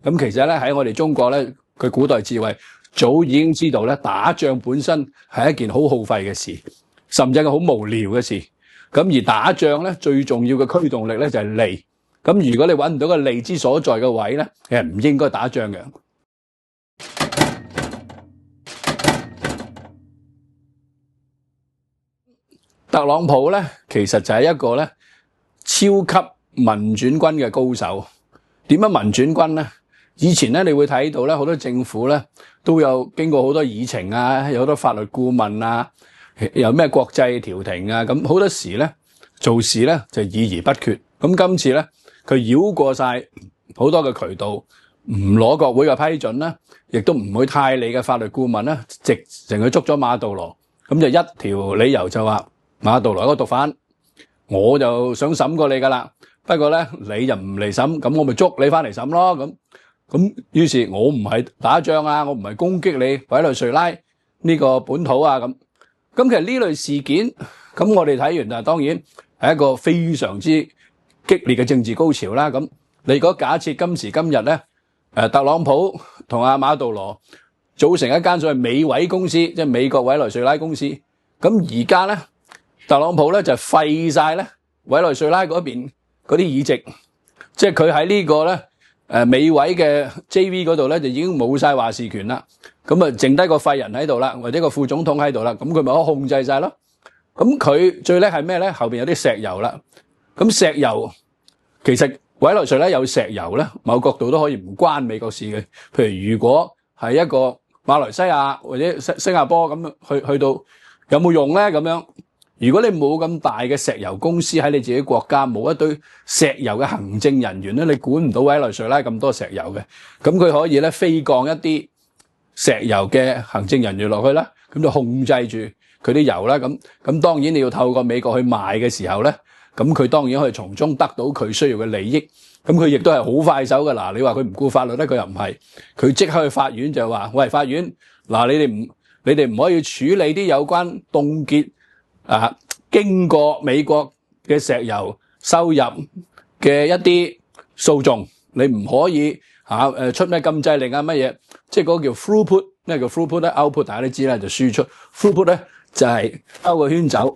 咁其實咧喺我哋中國咧，佢古代智慧早已經知道咧，打仗本身係一件好耗費嘅事，甚至係好無聊嘅事。咁而打仗咧最重要嘅驅動力咧就係利。咁如果你揾唔到個利之所在嘅位咧，其實唔應該打仗嘅。特朗普咧其實就係一個咧超級民轉軍嘅高手。點樣民轉軍咧？以前咧你會睇到咧好多政府咧都有經過好多議程啊，有好多法律顧問啊，有咩國際調停啊，咁好多時咧做事咧就議而不決。咁今次咧佢繞過晒好多嘅渠道，唔攞國會嘅批准啦，亦都唔會太理嘅法律顧問啦，直情去捉咗馬杜羅。咁就一條理由就話馬杜羅係個毒販，我就想審過你噶啦，不過咧你就唔嚟審，咁我咪捉你翻嚟審咯。咁於是我唔係打仗啊，我唔係攻擊你委內瑞拉呢個本土啊。咁其實呢類事件，咁我哋睇完啊，當然係一個非常之激烈嘅政治高潮啦。咁你如果假設今時今日咧，特朗普同阿馬杜羅組成一間所謂美委公司，即係美國委內瑞拉公司，咁而家咧特朗普咧就廢晒咧委內瑞拉嗰邊嗰啲議席，即係佢喺呢個咧美委嘅 JV 嗰度咧就已經冇晒話事權啦。咁啊剩低個廢人喺度啦，或者個副總統喺度啦，咁佢咪可以控制晒咯。咁佢最叻係咩咧？後邊有啲石油啦。咁石油其實委內瑞拉有石油咧，某角度都可以唔關美國事嘅。譬如如果係一個馬來西亞或者新加坡咁去到有冇用咧？咁樣如果你冇咁大嘅石油公司喺你自己國家，冇一堆石油嘅行政人員咧，你管唔到委內瑞拉咁多石油嘅。咁佢可以咧飛降一啲石油嘅行政人員落去啦，咁就控制住佢啲油啦。咁當然你要透過美國去賣嘅時候咧，咁佢當然可以從中得到佢需要嘅利益。咁佢亦都係好快手嘅。嗱，你話佢唔顧法律咧，佢又唔係，佢即刻去法院就話：喂，法院，嗱，你哋唔可以處理啲有關凍結經過美國嘅石油收入嘅一啲訴訟，你唔可以出咩禁制令啊乜嘢？即係嗰個叫 throughput， 咩叫 throughput 咧 ？output 大家都知啦，就輸出。throughput 咧就係兜個圈走，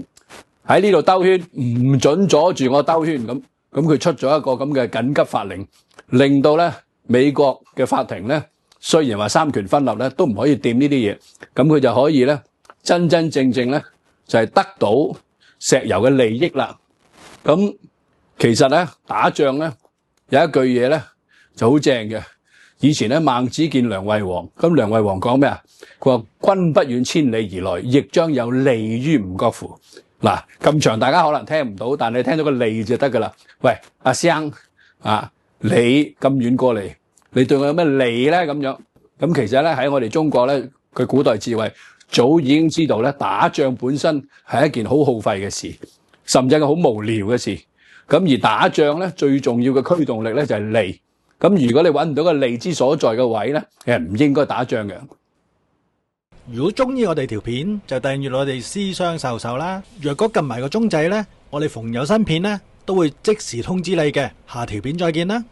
喺呢度兜圈，唔准阻住我兜圈。咁佢出咗一個咁嘅緊急法令，令到咧美國嘅法庭咧，雖然話三權分立咧，都唔可以掂呢啲嘢。咁佢就可以咧真真正正咧就係得到石油嘅利益啦。咁其實咧打仗咧有一句嘢咧就好正嘅。以前咧孟子見梁惠王，咁梁惠王講咩啊？佢話君不遠千里而來，亦將有利於吳國乎。嗱，咁長大家可能聽唔到，但你聽到個利就得噶啦。喂，阿生你咁遠過嚟，你對我有咩利咧？咁樣咁其實咧喺我哋中國咧，佢古代智慧早已經知道咧，打仗本身係一件好耗費嘅事，甚至係好無聊嘅事。咁而打仗咧最重要嘅驅動力咧就係利。咁如果你揾唔到個利之所在嘅位咧，其實唔應該打仗嘅。如果中意我哋條片，就訂閱我哋私相授受啦。若果撳埋個鐘仔呢，我哋逢有新片呢，都會即時通知你嘅。下條片再見啦。